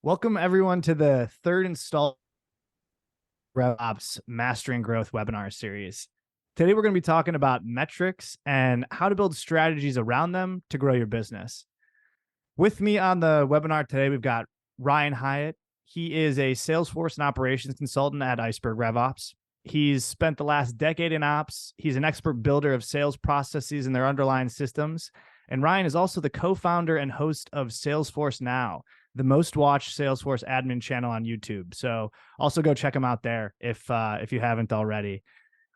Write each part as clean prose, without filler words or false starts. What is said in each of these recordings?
Welcome everyone to the third installment of RevOps Mastering Growth webinar series. Today we're going to be talking about metrics and how to build strategies around them to grow your business. With me on the webinar today, we've got Ryan Hyatt. He is a Salesforce and operations consultant at Iceberg RevOps. He's spent the last decade in ops. He's an expert builder of sales processes and their underlying systems. And Ryan is also the co-founder and host of Salesforce Now, the most watched Salesforce admin channel on YouTube. So also go check him out there if you haven't already.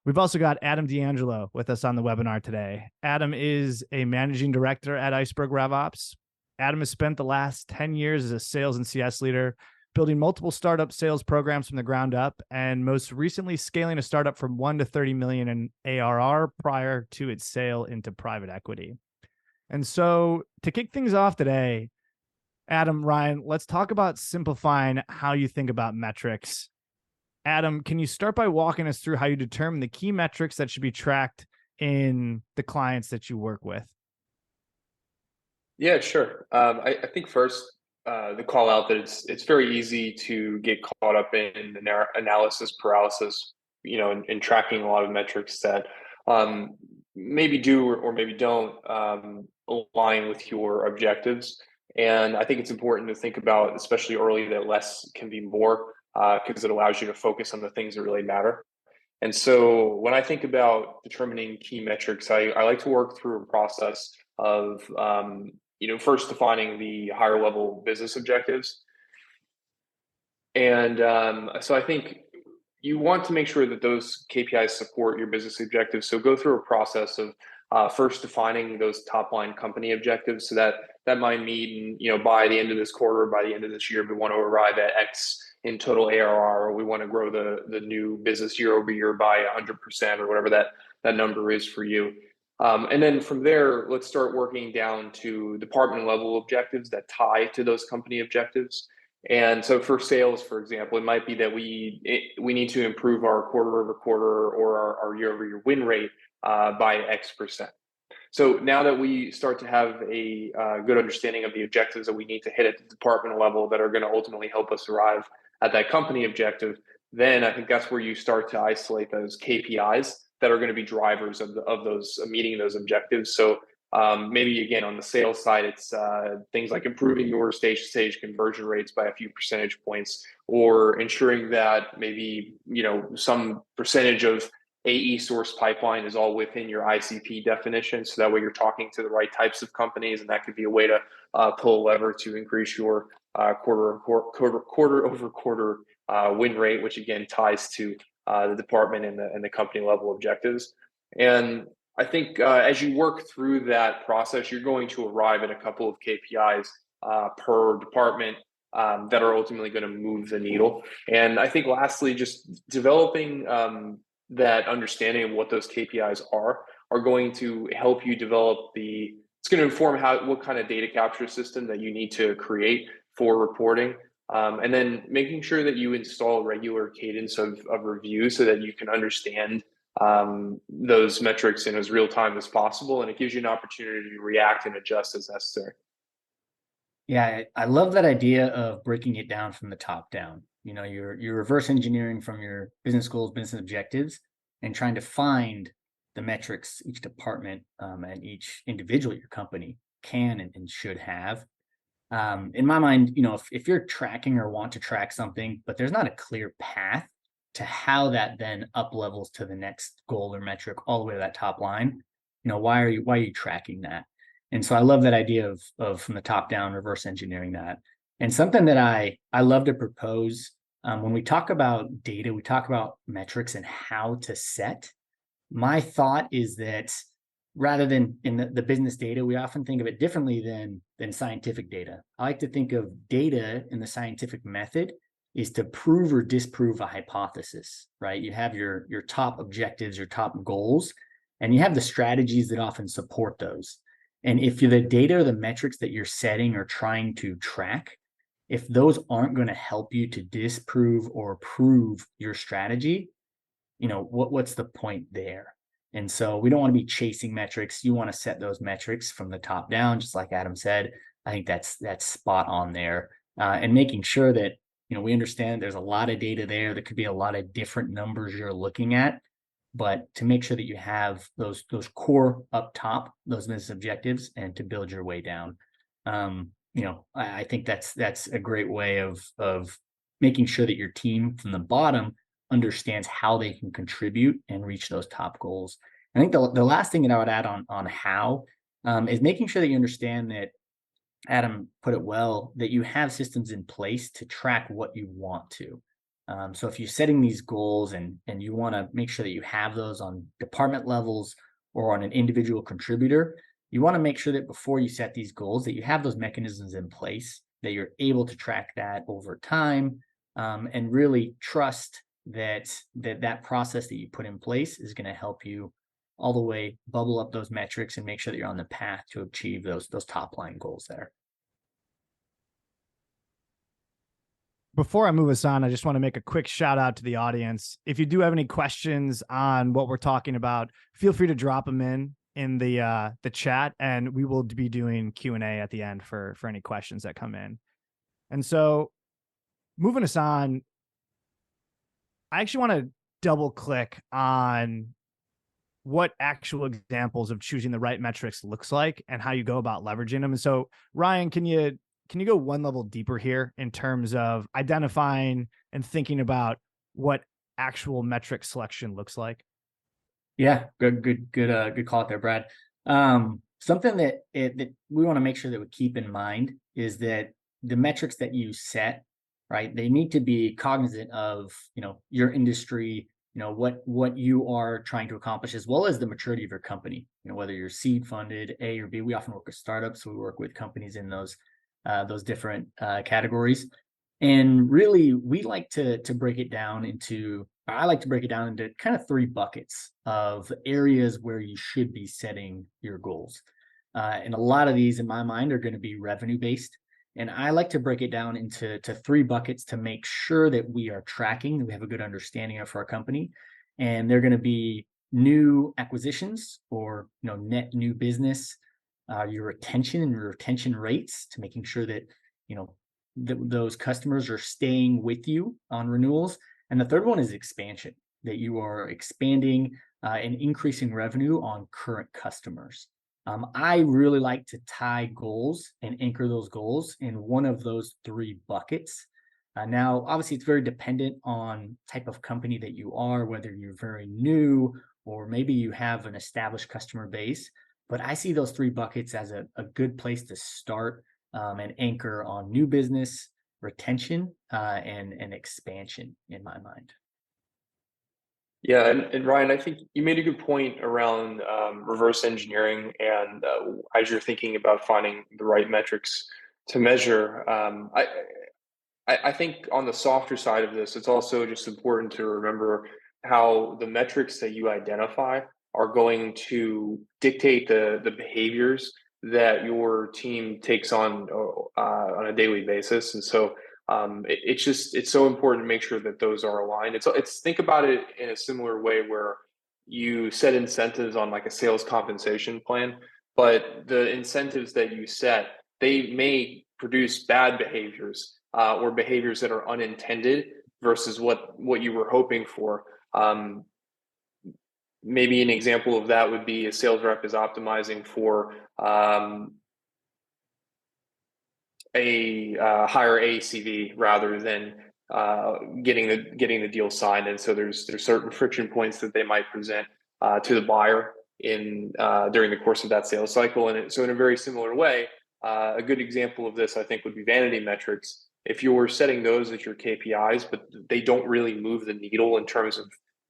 We've also got Adam D'Angelo with us on the webinar today. Adam is a managing director at Iceberg RevOps. Adam has spent the last 10 years as a sales and CS leader, building multiple startup sales programs from the ground up, and most recently scaling a startup from 1 to 30 million in ARR prior to its sale into private equity. And so to kick things off today, Adam, Ryan, let's talk about simplifying how you think about metrics. Adam, can you start by walking us through how you determine the key metrics that should be tracked in the clients that you work with? Yeah, sure. I think first, the call out that it's very easy to get caught up in the analysis paralysis, and tracking a lot of metrics that maybe do or maybe don't align with your objectives. And I think it's important to think about, especially early, that less can be more because it allows you to focus on the things that really matter. And so when I think about determining key metrics, I like to work through a process of first defining the higher level business objectives. And so I think you want to make sure that those KPIs support your business objectives. So go through a process of first defining those top line company objectives. So that might mean, by the end of this quarter, by the end of this year, we want to arrive at X in total ARR, or we want to grow the new business year over year by 100%, or whatever that number is for you. And then from there, let's start working down to department level objectives that tie to those company objectives. And so for sales, for example, it might be that we need to improve our quarter over quarter or our year over year win rate by X%. So now that we start to have a good understanding of the objectives that we need to hit at the department level that are going to ultimately help us arrive at that company objective, then I think that's where you start to isolate those KPIs that are going to be drivers of those meeting those objectives. So maybe again on the sales side, it's things like improving your stage-to-stage conversion rates by a few percentage points, or ensuring that maybe some percentage of AE source pipeline is all within your ICP definition. So that way you're talking to the right types of companies, and that could be a way to pull a lever to increase your quarter over quarter win rate, which again ties to the department and the company level objectives. And I think as you work through that process, you're going to arrive at a couple of KPIs per department that are ultimately going to move the needle. And I think lastly, just developing that understanding of what those KPIs are going to help you develop it's going to inform what kind of data capture system that you need to create for reporting. And then making sure that you install a regular cadence of review so that you can understand those metrics in as real time as possible. And it gives you an opportunity to react and adjust as necessary. Yeah, I love that idea of breaking it down from the top down. You're reverse engineering from your business goals, business objectives, and trying to find the metrics each department and each individual at your company can and should have. In my mind, if you're tracking or want to track something, but there's not a clear path to how that then up levels to the next goal or metric all the way to that top line, why are you tracking that? And so I love that idea of from the top down reverse engineering that. And something that I love to propose when we talk about data, we talk about metrics and how to set. My thought is that rather than in the business data, we often think of it differently than scientific data. I like to think of data in the scientific method is to prove or disprove a hypothesis, right? You have your top objectives, your top goals, and you have the strategies that often support those. And if the data or the metrics that you're setting or trying to track, if those aren't going to help you to disprove or prove your strategy, what's the point there? And so we don't want to be chasing metrics. You want to set those metrics from the top down, just like Adam said. I think that's spot on there. and making sure that, we understand there's a lot of data there. There could be a lot of different numbers you're looking at, but to make sure that you have those core up top, those business objectives, and to build your way down. I think that's a great way of making sure that your team from the bottom understands how they can contribute and reach those top goals. I think the last thing that I would add on how is making sure that you understand that, Adam put it well, that you have systems in place to track what you want to. So if you're setting these goals and you want to make sure that you have those on department levels or on an individual contributor, you want to make sure that before you set these goals that you have those mechanisms in place, that you're able to track that over time, and really trust that process that you put in place is going to help you all the way bubble up those metrics and make sure that you're on the path to achieve those top line goals there. Before I move us on, I just want to make a quick shout out to the audience. If you do have any questions on what we're talking about, feel free to drop them in the chat, and we will be doing Q&A at the end for any questions that come in. And so moving us on, I actually want to double click on what actual examples of choosing the right metrics looks like and how you go about leveraging them. And so, Ryan, can you go one level deeper here in terms of identifying and thinking about what actual metric selection looks like? Yeah, good call out there, Brad. Something that we want to make sure that we keep in mind is that the metrics that you set, right, they need to be cognizant of, your industry, what you are trying to accomplish, as well as the maturity of your company. Whether you're seed funded, A or B. We often work with startups, so we work with companies in those different categories. And really, we like to break it down into, I like to break it down into kind of 3 buckets of areas where you should be setting your goals. And a lot of these, in my mind, are going to be revenue based. And I like to break it down into 3 buckets to make sure that we are tracking, that we have a good understanding of our company. And they're going to be new acquisitions or net new business, your retention and your retention rates, to making sure that those customers are staying with you on renewals. And the third one is expansion, that you are expanding and increasing revenue on current customers. I really like to tie goals and anchor those goals in one of those 3 buckets. Now, obviously, it's very dependent on type of company that you are, whether you're very new or maybe you have an established customer base. But I see those 3 buckets as a good place to start and anchor on new business, retention, and expansion in my mind. Yeah, and Ryan, I think you made a good point around reverse engineering, and as you're thinking about finding the right metrics to measure, I think on the softer side of this, it's also just important to remember how the metrics that you identify are going to dictate the behaviors that your team takes on a daily basis. And so it's so important to make sure that those are aligned. It's think about it in a similar way where you set incentives on like a sales compensation plan, but the incentives that you set, they may produce bad behaviors or behaviors that are unintended versus what you were hoping for. Maybe an example of that would be a sales rep is optimizing for a higher ACV rather than getting the deal signed, and so there's certain friction points that they might present to the buyer in during the course of that sales cycle. And so in a very similar way, a good example of this, I think, would be vanity metrics. If you're setting those as your KPIs, but they don't really move the needle in terms of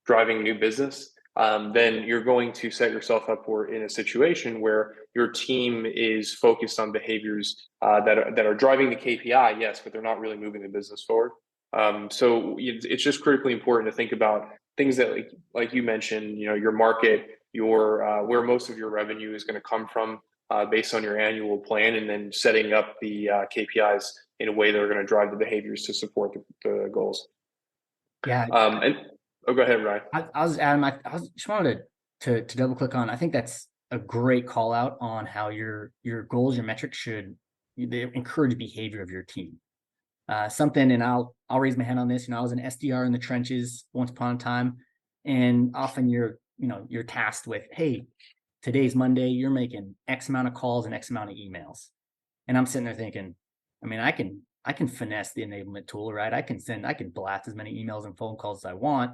driving new business, then you're going to set yourself up for in a situation where your team is focused on behaviors that are driving the KPI, yes, but they're not really moving the business forward. So it's just critically important to think about things that, like you mentioned, your market, your where most of your revenue is going to come from based on your annual plan, and then setting up the KPIs in a way that are going to drive the behaviors to support the goals. Yeah. Go ahead, Ryan. Adam, I just wanted to double click on. I think that's a great call out on how your goals, your metrics they encourage behavior of your team. something, and I'll raise my hand on this. I was an SDR in the trenches once upon a time, and often you're tasked with, hey, today's Monday, you're making X amount of calls and X amount of emails. And I'm sitting there thinking, I mean, I can finesse the enablement tool, right? I can blast as many emails and phone calls as I want,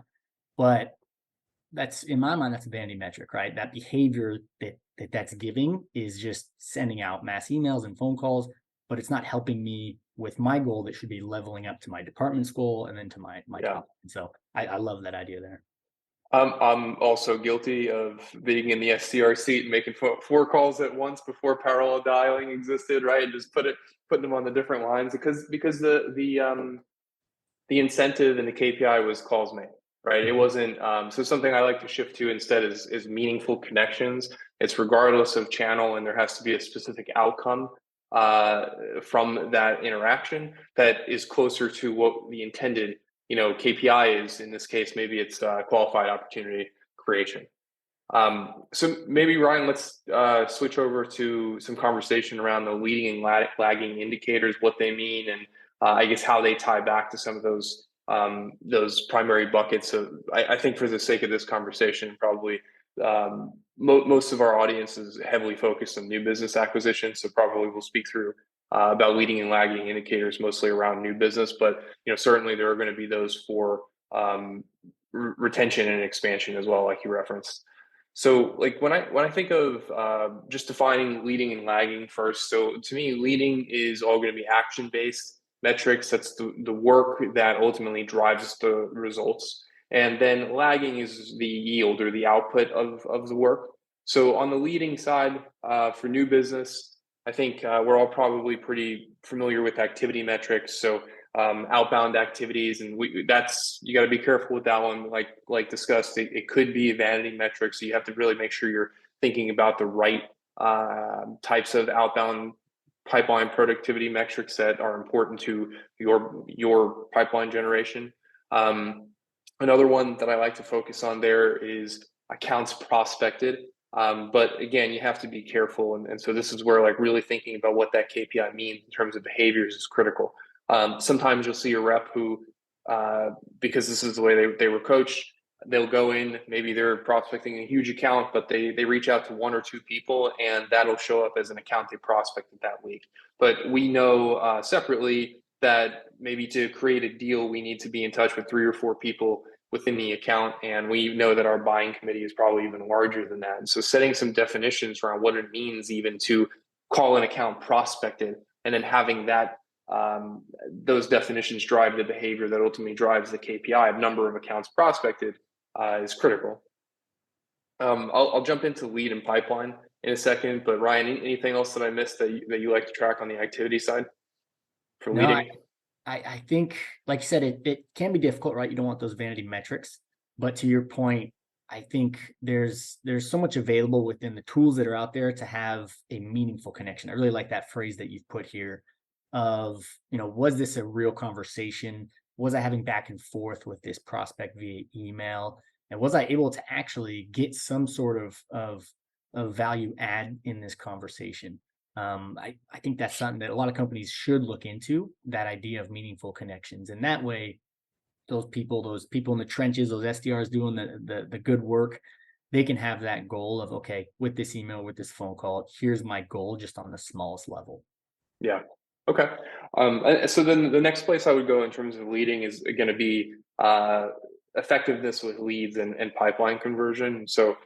but that's, in my mind, that's a vanity metric, right? That behavior that's giving is just sending out mass emails and phone calls, but it's not helping me with my goal that should be leveling up to my department's goal and then to my top. And so I love that idea there. I'm also guilty of being in the SDR seat and making four calls at once before parallel dialing existed, right? And just putting them on the different lines because the incentive and the KPI was calls made, right? It wasn't. So something I like to shift to instead is meaningful connections. It's regardless of channel, and there has to be a specific outcome from that interaction that is closer to what the intended KPI is. In this case, maybe it's qualified opportunity creation. So maybe Ryan, let's switch over to some conversation around the leading and lagging indicators, what they mean, and I guess how they tie back to some of those primary buckets. So I think for the sake of this conversation, probably most of our audience is heavily focused on new business acquisition. So probably we'll speak through about leading and lagging indicators, mostly around new business, but certainly there are going to be those for retention and expansion as well, like you referenced. So like when I think of just defining leading and lagging first, so to me, leading is all going to be action-based metrics. That's the work that ultimately drives the results. And then lagging is the yield or the output of the work. So on the leading side, for new business, I think we're all probably pretty familiar with activity metrics. So outbound activities, and that's, you got to be careful with that one. Like discussed, it could be a vanity metric, so you have to really make sure you're thinking about the right types of outbound pipeline productivity metrics that are important to your pipeline generation. Another one that I like to focus on there is accounts prospected. But again, you have to be careful. And so this is where like really thinking about what that KPI means in terms of behaviors is critical. Sometimes you'll see a rep who, because this is the way they were coached, they'll go in, maybe they're prospecting a huge account, but they reach out to one or two people and that'll show up as an account they prospected that week. But we know separately that maybe to create a deal, we need to be in touch with 3 or 4 people within the account. And we know that our buying committee is probably even larger than that. And so setting some definitions around what it means even to call an account prospected, and then having that those definitions drive the behavior that ultimately drives the KPI of number of accounts prospected is critical. I'll jump into lead and pipeline in a second, but Ryan, anything else that I missed that you like to track on the activity side for leading? No, I think, like you said, it can be difficult, right? You don't want those vanity metrics, but to your point, I think there's so much available within the tools that are out there to have a meaningful connection. I really like that phrase that you've put here of, was this a real conversation? Was I having back and forth with this prospect via email? And was I able to actually get some sort of value add in this conversation? I think that's something that a lot of companies should look into, that idea of meaningful connections. And that way, those people in the trenches, those SDRs doing the good work, they can have that goal of, okay, with this email, with this phone call, here's my goal just on the smallest level. Yeah. Okay. So then the next place I would go in terms of leading is going to be effectiveness with leads and pipeline conversion. So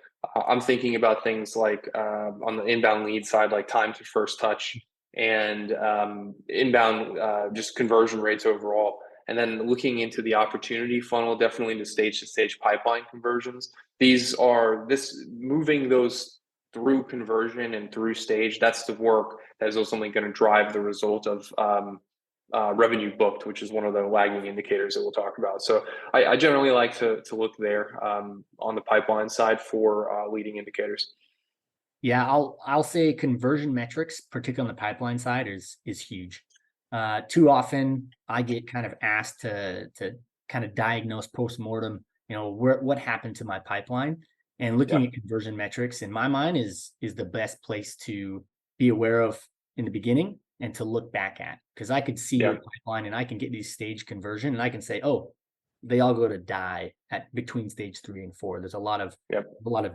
I'm thinking about things like on the inbound lead side, like time to first touch, and inbound just conversion rates overall. And then looking into the opportunity funnel, definitely into stage-to-stage pipeline conversions. These are moving those through conversion and through stage. That's the work that is ultimately going to drive the result of revenue booked, which is one of the lagging indicators that we'll talk about. So I generally like to look there on the pipeline side for leading indicators. Yeah, I'll say conversion metrics, particularly on the pipeline side, is huge. Too often I get kind of asked to kind of diagnose postmortem, what happened to my pipeline, and looking at conversion metrics in my mind is the best place to be aware of in the beginning, and to look back at, because I could see your pipeline and I can get these stage conversion and I can say, oh, they all go to die at between stage 3 and 4. There's a lot of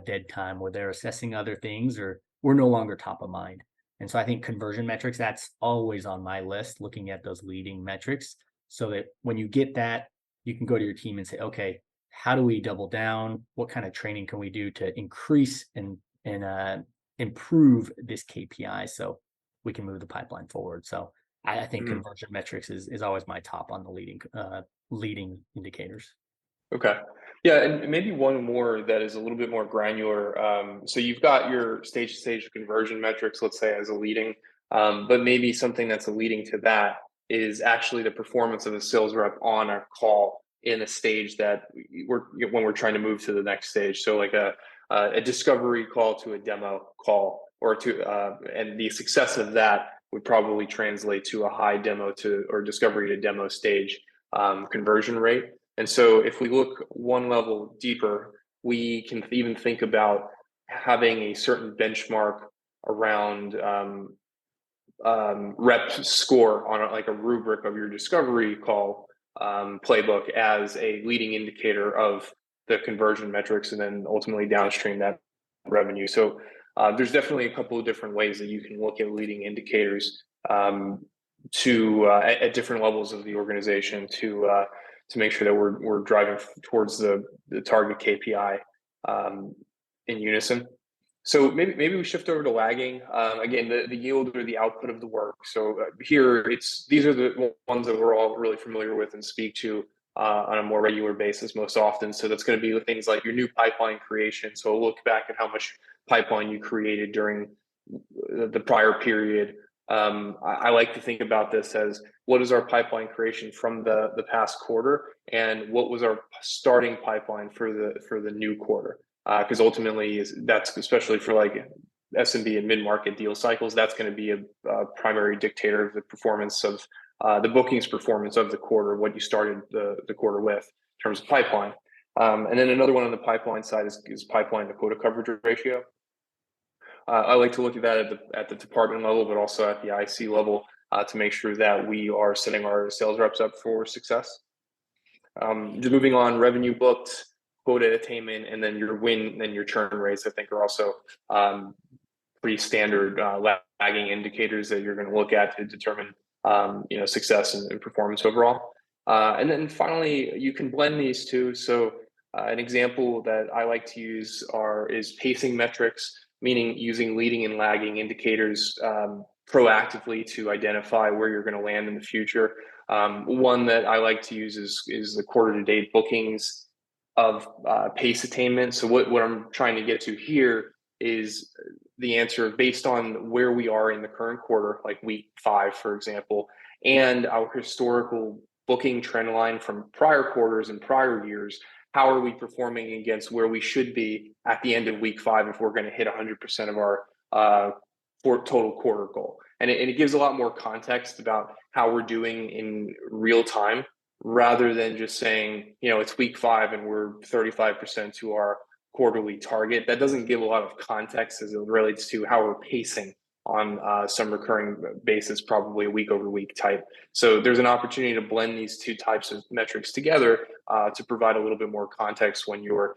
dead time where they're assessing other things or we're no longer top of mind. And so I think conversion metrics, that's always on my list, looking at those leading metrics, so that when you get that, you can go to your team and say, okay, how do we double down? What kind of training can we do to increase and improve this KPI so we can move the pipeline forward? So I think conversion metrics is always my top on the leading indicators. Okay. Yeah, and maybe one more that is a little bit more granular. So you've got your stage-to-stage conversion metrics, let's say, as a leading, but maybe something that's a leading to that is actually the performance of a sales rep on a call in a stage that when we're trying to move to the next stage. So like a discovery call to a demo call, or and the success of that would probably translate to a high demo to or discovery to demo stage conversion rate. And so if we look one level deeper, we can even think about having a certain benchmark around rep score on like a rubric of your discovery call playbook as a leading indicator of the conversion metrics, and then ultimately downstream that revenue. So there's definitely a couple of different ways that you can look at leading indicators at different levels of the organization to make sure that we're driving towards the target KPI in unison. So maybe we shift over to lagging. Again, the yield or the output of the work. So here these are the ones that we're all really familiar with and speak to on a more regular basis most often. So that's going to be things like your new pipeline creation. So look back at how much pipeline you created during the prior period. I like to think about this as what is our pipeline creation from the past quarter, and what was our starting pipeline for the new quarter. Because ultimately, that's especially for like SMB and mid-market deal cycles, that's going to be a primary dictator of the performance of the bookings performance of the quarter, what you started the quarter with in terms of pipeline. And then another one on the pipeline side is pipeline to quota coverage ratio. I like to look at that at the department level, but also at the IC level to make sure that we are setting our sales reps up for success. Just moving on, revenue booked, quota attainment, and then your win and your churn rates, I think, are also pretty standard lagging indicators that you're going to look at to determine success and performance overall. And then finally, you can blend these two. So an example that I like to use is pacing metrics, meaning using leading and lagging indicators proactively to identify where you're going to land in the future. One that I like to use is the quarter to date bookings of pace attainment. So what I'm trying to get to here is the answer based on where we are in the current quarter, like week 5, for example, and our historical booking trend line from prior quarters and prior years. How are we performing against where we should be at the end of week 5 if we're going to hit 100% of our total quarter goal? And it gives a lot more context about how we're doing in real time, rather than just saying, it's week 5 and we're 35% to our quarterly target. That doesn't give a lot of context as it relates to how we're pacing on some recurring basis, probably a week over week type. So there's an opportunity to blend these two types of metrics together to provide a little bit more context when you're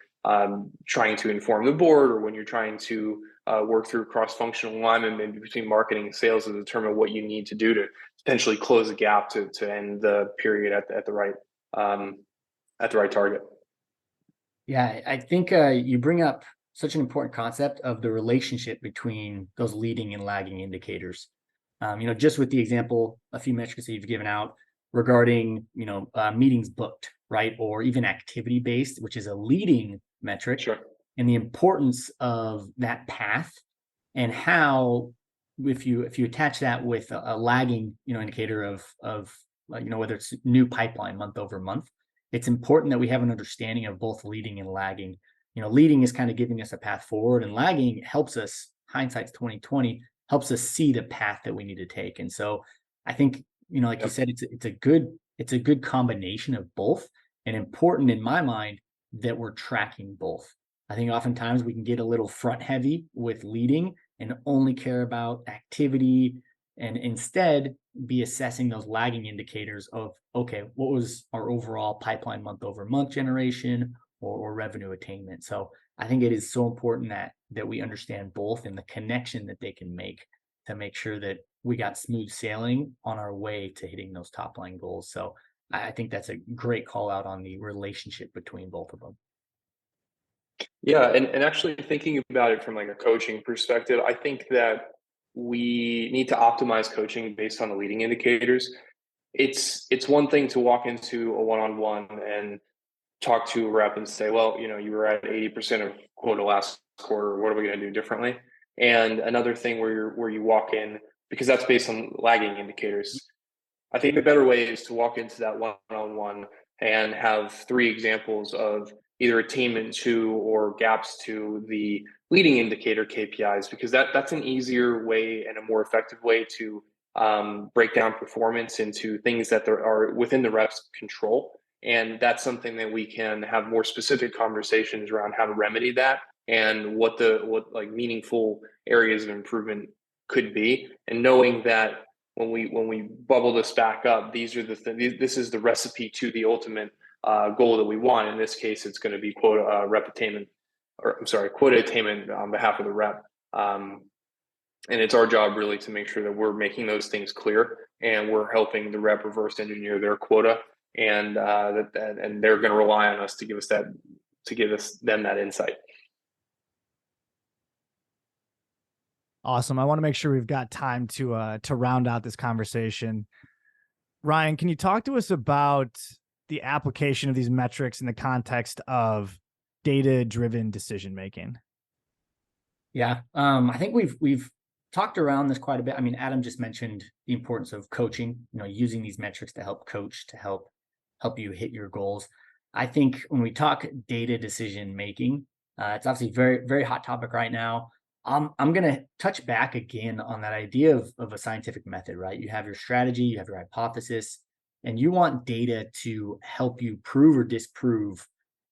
trying to inform the board, or when you're trying to work through cross-functional alignment maybe between marketing and sales to determine what you need to do to potentially close a gap to end the period at the right target. Yeah, I think you bring up such an important concept of the relationship between those leading and lagging indicators. Just with the example, a few metrics that you've given out regarding, meetings booked, right? Or even activity based, which is a leading metric. Sure. And the importance of that path, and how, if you attach that with a lagging, indicator of whether it's new pipeline month over month, it's important that we have an understanding of both leading and lagging. Leading is kind of giving us a path forward, and lagging helps us, hindsight's 2020, helps us see the path that we need to take. And so I think, like you said, it's a good combination of both, and important in my mind that we're tracking both. I think oftentimes we can get a little front heavy with leading and only care about activity, and instead be assessing those lagging indicators of, okay, what was our overall pipeline month over month generation or revenue attainment. So I think it is so important that we understand both and the connection that they can make to make sure that we got smooth sailing on our way to hitting those top line goals. So I think that's a great call out on the relationship between both of them. Yeah, and actually thinking about it from like a coaching perspective, I think that we need to optimize coaching based on the leading indicators. It's one thing to walk into a one-on-one and talk to a rep and say, well, you were at 80% of quota last quarter. What are we going to do differently? And another thing where you walk in, because that's based on lagging indicators. I think the better way is to walk into that one-on-one and have 3 examples of either attainment to or gaps to the leading indicator KPIs, because that's an easier way and a more effective way to break down performance into things that there are within the rep's control. And that's something that we can have more specific conversations around how to remedy that and what like meaningful areas of improvement could be. And knowing that when we bubble this back up, these are the things. This is the recipe to the ultimate goal that we want. In this case, it's going to be quota rep attainment, or I'm sorry, quota attainment on behalf of the rep. And it's our job really to make sure that we're making those things clear and we're helping the rep reverse engineer their quota, and and they're going to rely on us to give us them that insight. Awesome. I want to make sure we've got time to round out this conversation. Ryan, can you talk to us about the application of these metrics in the context of data-driven decision making? Yeah, I think we've talked around this quite a bit. I mean, Adam just mentioned the importance of coaching. Using these metrics to help coach, to help you hit your goals. I think when we talk data decision making, it's obviously very, very hot topic right now. I'm going to touch back again on that idea of a scientific method, right? You have your strategy, you have your hypothesis, and you want data to help you prove or disprove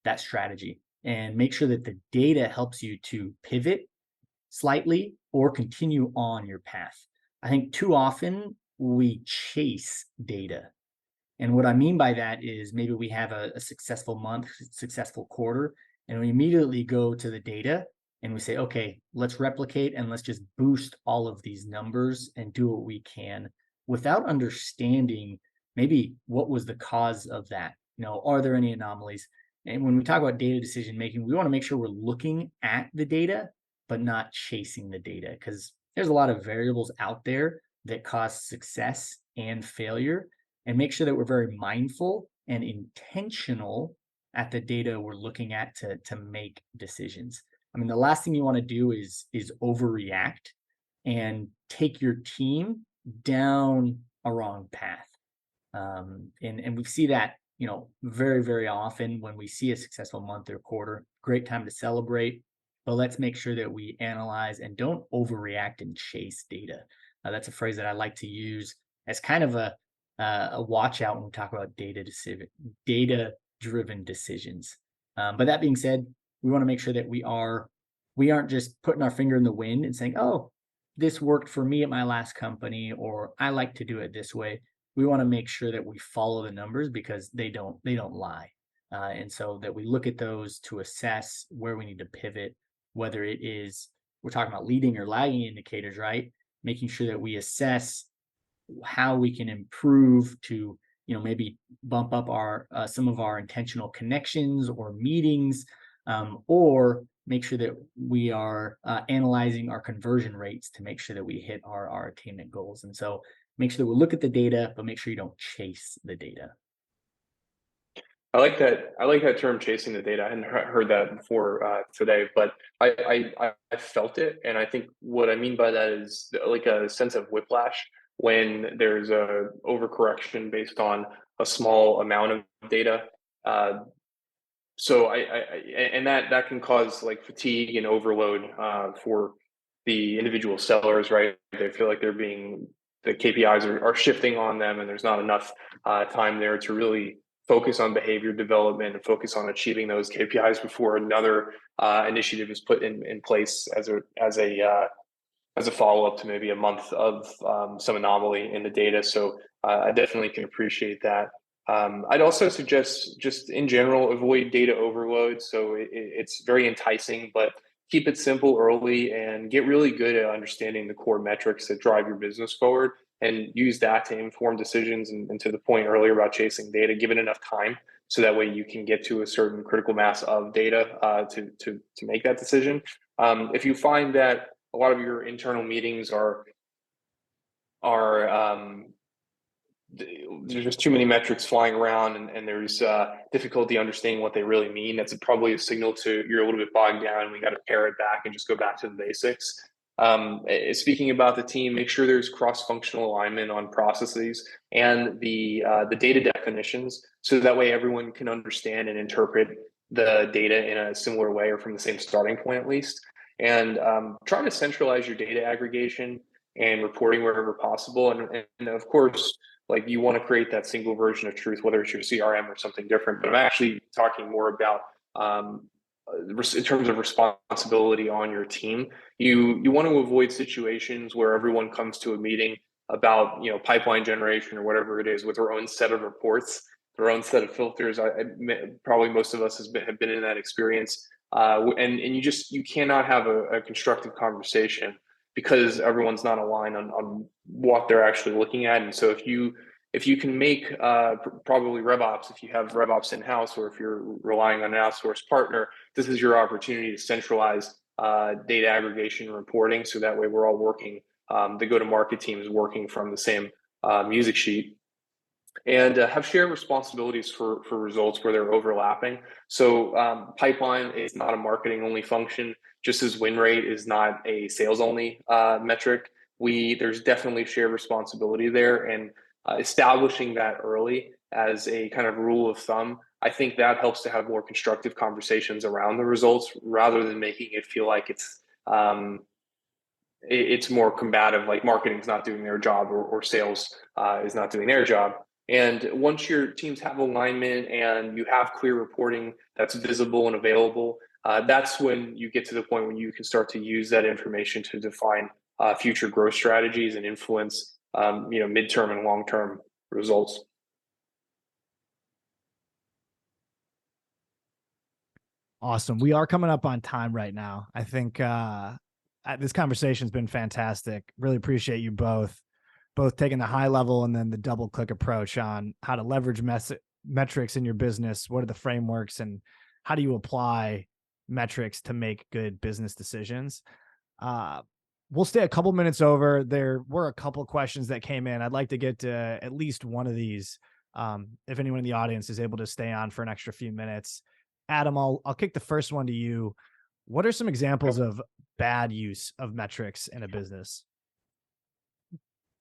that strategy and make sure that the data helps you to pivot slightly or continue on your path. I think too often we chase data. And what I mean by that is maybe we have a successful month, successful quarter, and we immediately go to the data and we say, okay, let's replicate and let's just boost all of these numbers and do what we can without understanding maybe what was the cause of that. Are there any anomalies? And when we talk about data decision making, we want to make sure we're looking at the data, but not chasing the data, because there's a lot of variables out there that cause success and failure, and make sure that we're very mindful and intentional at the data we're looking at to make decisions. I mean, the last thing you want to do is overreact and take your team down a wrong path. And we see that, very, very often when we see a successful month or quarter. Great time to celebrate, but let's make sure that we analyze and don't overreact and chase data. That's a phrase that I like to use as kind of a watch out when we talk about data-driven decisions. But that being said, we want to make sure that we aren't just putting our finger in the wind and saying, oh, this worked for me at my last company, or I like to do it this way. We want to make sure that we follow the numbers because they don't lie. And so that we look at those to assess where we need to pivot, whether it is, we're talking about leading or lagging indicators, right? Making sure that we assess how we can improve to, maybe bump up our some of our intentional connections or meetings, or make sure that we are analyzing our conversion rates to make sure that we hit our attainment goals. And so make sure that we look at the data, but make sure you don't chase the data. I like that term, chasing the data. I hadn't heard that before today, but I felt it, and I think what I mean by that is like a sense of whiplash when there's a overcorrection based on a small amount of data. So and that can cause like fatigue and overload for the individual sellers, right? They feel like the KPIs are shifting on them, and there's not enough time there to really focus on behavior development and focus on achieving those KPIs before another initiative is put in place as a as a follow-up to maybe a month of some anomaly in the data. So I definitely can appreciate that. I'd also suggest, just in general, avoid data overload. So it's very enticing, but keep it simple early and get really good at understanding the core metrics that drive your business forward, and use that to inform decisions. And to the point earlier about chasing data, give it enough time so that way you can get to a certain critical mass of data to make that decision. If you find that a lot of your internal meetings are there's just too many metrics flying around, and there's difficulty understanding what they really mean, that's probably a signal to you're a little bit bogged down, and we got to pare it back and just go back to the basics. Speaking about the team, make sure there's cross-functional alignment on processes and the data definitions, so that way everyone can understand and interpret the data in a similar way, or from the same starting point at least. And try to centralize your data aggregation and reporting wherever possible. And of course, like, you want to create that single version of truth, whether it's your CRM or something different. But I'm actually talking more about in terms of responsibility on your team. You want to avoid situations where everyone comes to a meeting about pipeline generation or whatever it is with their own set of reports, their own set of filters. Probably most of us have been in that experience, and you cannot have a constructive conversation because everyone's not aligned on what they're actually looking at. And so if you can make probably RevOps, if you have RevOps in-house, or if you're relying on an outsourced partner, this is your opportunity to centralize data aggregation and reporting, so that way we're all working, the go-to-market team is working from the same music sheet. And have shared responsibilities for results where they're overlapping. So pipeline is not a marketing only function, just as win rate is not a sales only metric. There's definitely shared responsibility there, and establishing that early as a kind of rule of thumb, I think that helps to have more constructive conversations around the results, rather than making it feel like it's more combative, like marketing's not doing their job, or sales is not doing their job. And once your teams have alignment and you have clear reporting that's visible and available, that's when you get to the point when you can start to use that information to define future growth strategies and influence midterm and long-term results. Awesome. We are coming up on time right now. I think this conversation has been fantastic. Really appreciate you both taking the high level and then the double click approach on how to leverage metrics in your business. What are the frameworks, and how do you apply metrics to make good business decisions? We'll stay a couple minutes over. There were a couple questions that came in. I'd like to get to at least one of these. If anyone in the audience is able to stay on for an extra few minutes. Adam, I'll kick the first one to you. What are some examples of bad use of metrics in a business?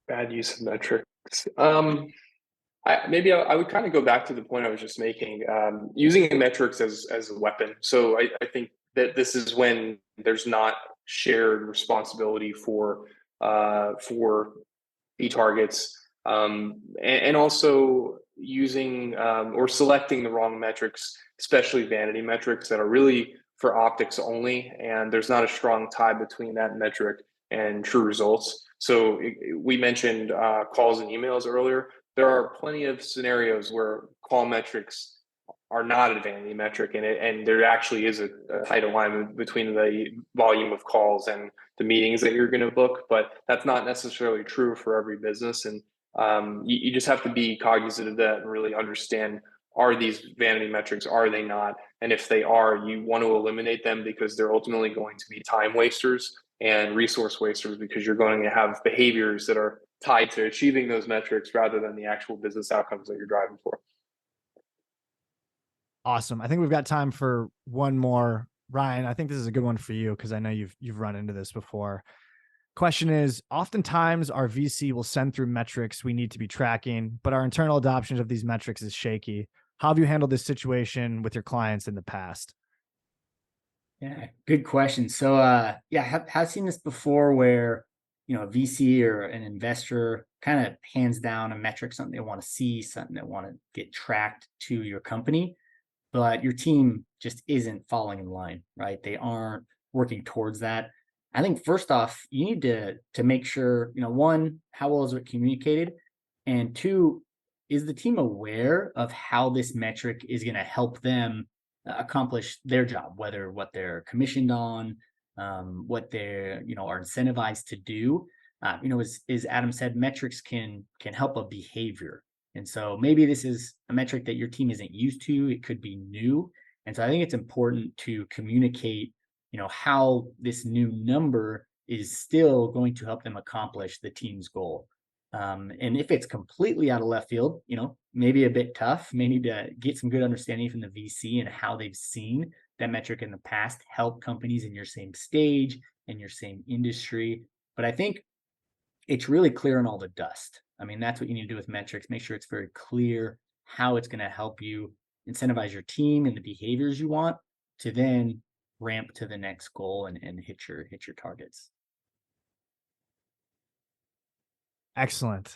Bad use of metrics. I would kind of go back to the point I was just making, using metrics as a weapon. So I think that this is when there's not shared responsibility for key targets, and also using or selecting the wrong metrics, especially vanity metrics that are really for optics only, and there's not a strong tie between that metric and true results. So we mentioned calls and emails earlier. There are plenty of scenarios where call metrics are not a vanity metric, and there actually is a tight alignment between the volume of calls and the meetings that you're going to book, but that's not necessarily true for every business. And you just have to be cognizant of that and really understand, are these vanity metrics, are they not? And if they are, you want to eliminate them, because they're ultimately going to be time wasters and resource wasters, because you're going to have behaviors that are tied to achieving those metrics rather than the actual business outcomes that you're driving for. Awesome. I think we've got time for one more. Ryan, I think this is a good one for you, because I know you've run into this before. Question is, oftentimes our VC will send through metrics we need to be tracking, but our internal adoption of these metrics is shaky. How have you handled this situation with your clients in the past? Yeah, good question. So have seen this before, where a VC or an investor kind of hands down a metric, something they want to see, something they want to get tracked to your company, but your team just isn't falling in line, right? They aren't working towards that. I think first off, you need to make sure, one, how well is it communicated? And two, is the team aware of how this metric is going to help them accomplish their job, whether what they're commissioned on, what they're, are incentivized to do. As Adam said, metrics can help a behavior. And so maybe this is a metric that your team isn't used to. It could be new. And so I think it's important to communicate, how this new number is still going to help them accomplish the team's goal. And if it's completely out of left field, maybe a bit tough, may need to get some good understanding from the VC and how they've seen that metric in the past help companies in your same stage, in your same industry. But I think it's really clearing all the dust. I mean, that's what you need to do with metrics. Make sure it's very clear how it's going to help you incentivize your team and the behaviors you want to then ramp to the next goal and hit your targets. Excellent.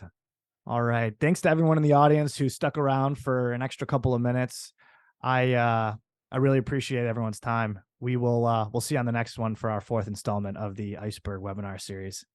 All right. Thanks to everyone in the audience who stuck around for an extra couple of minutes. I really appreciate everyone's time. We'll see you on the next one for our 4th installment of the Iceberg webinar series.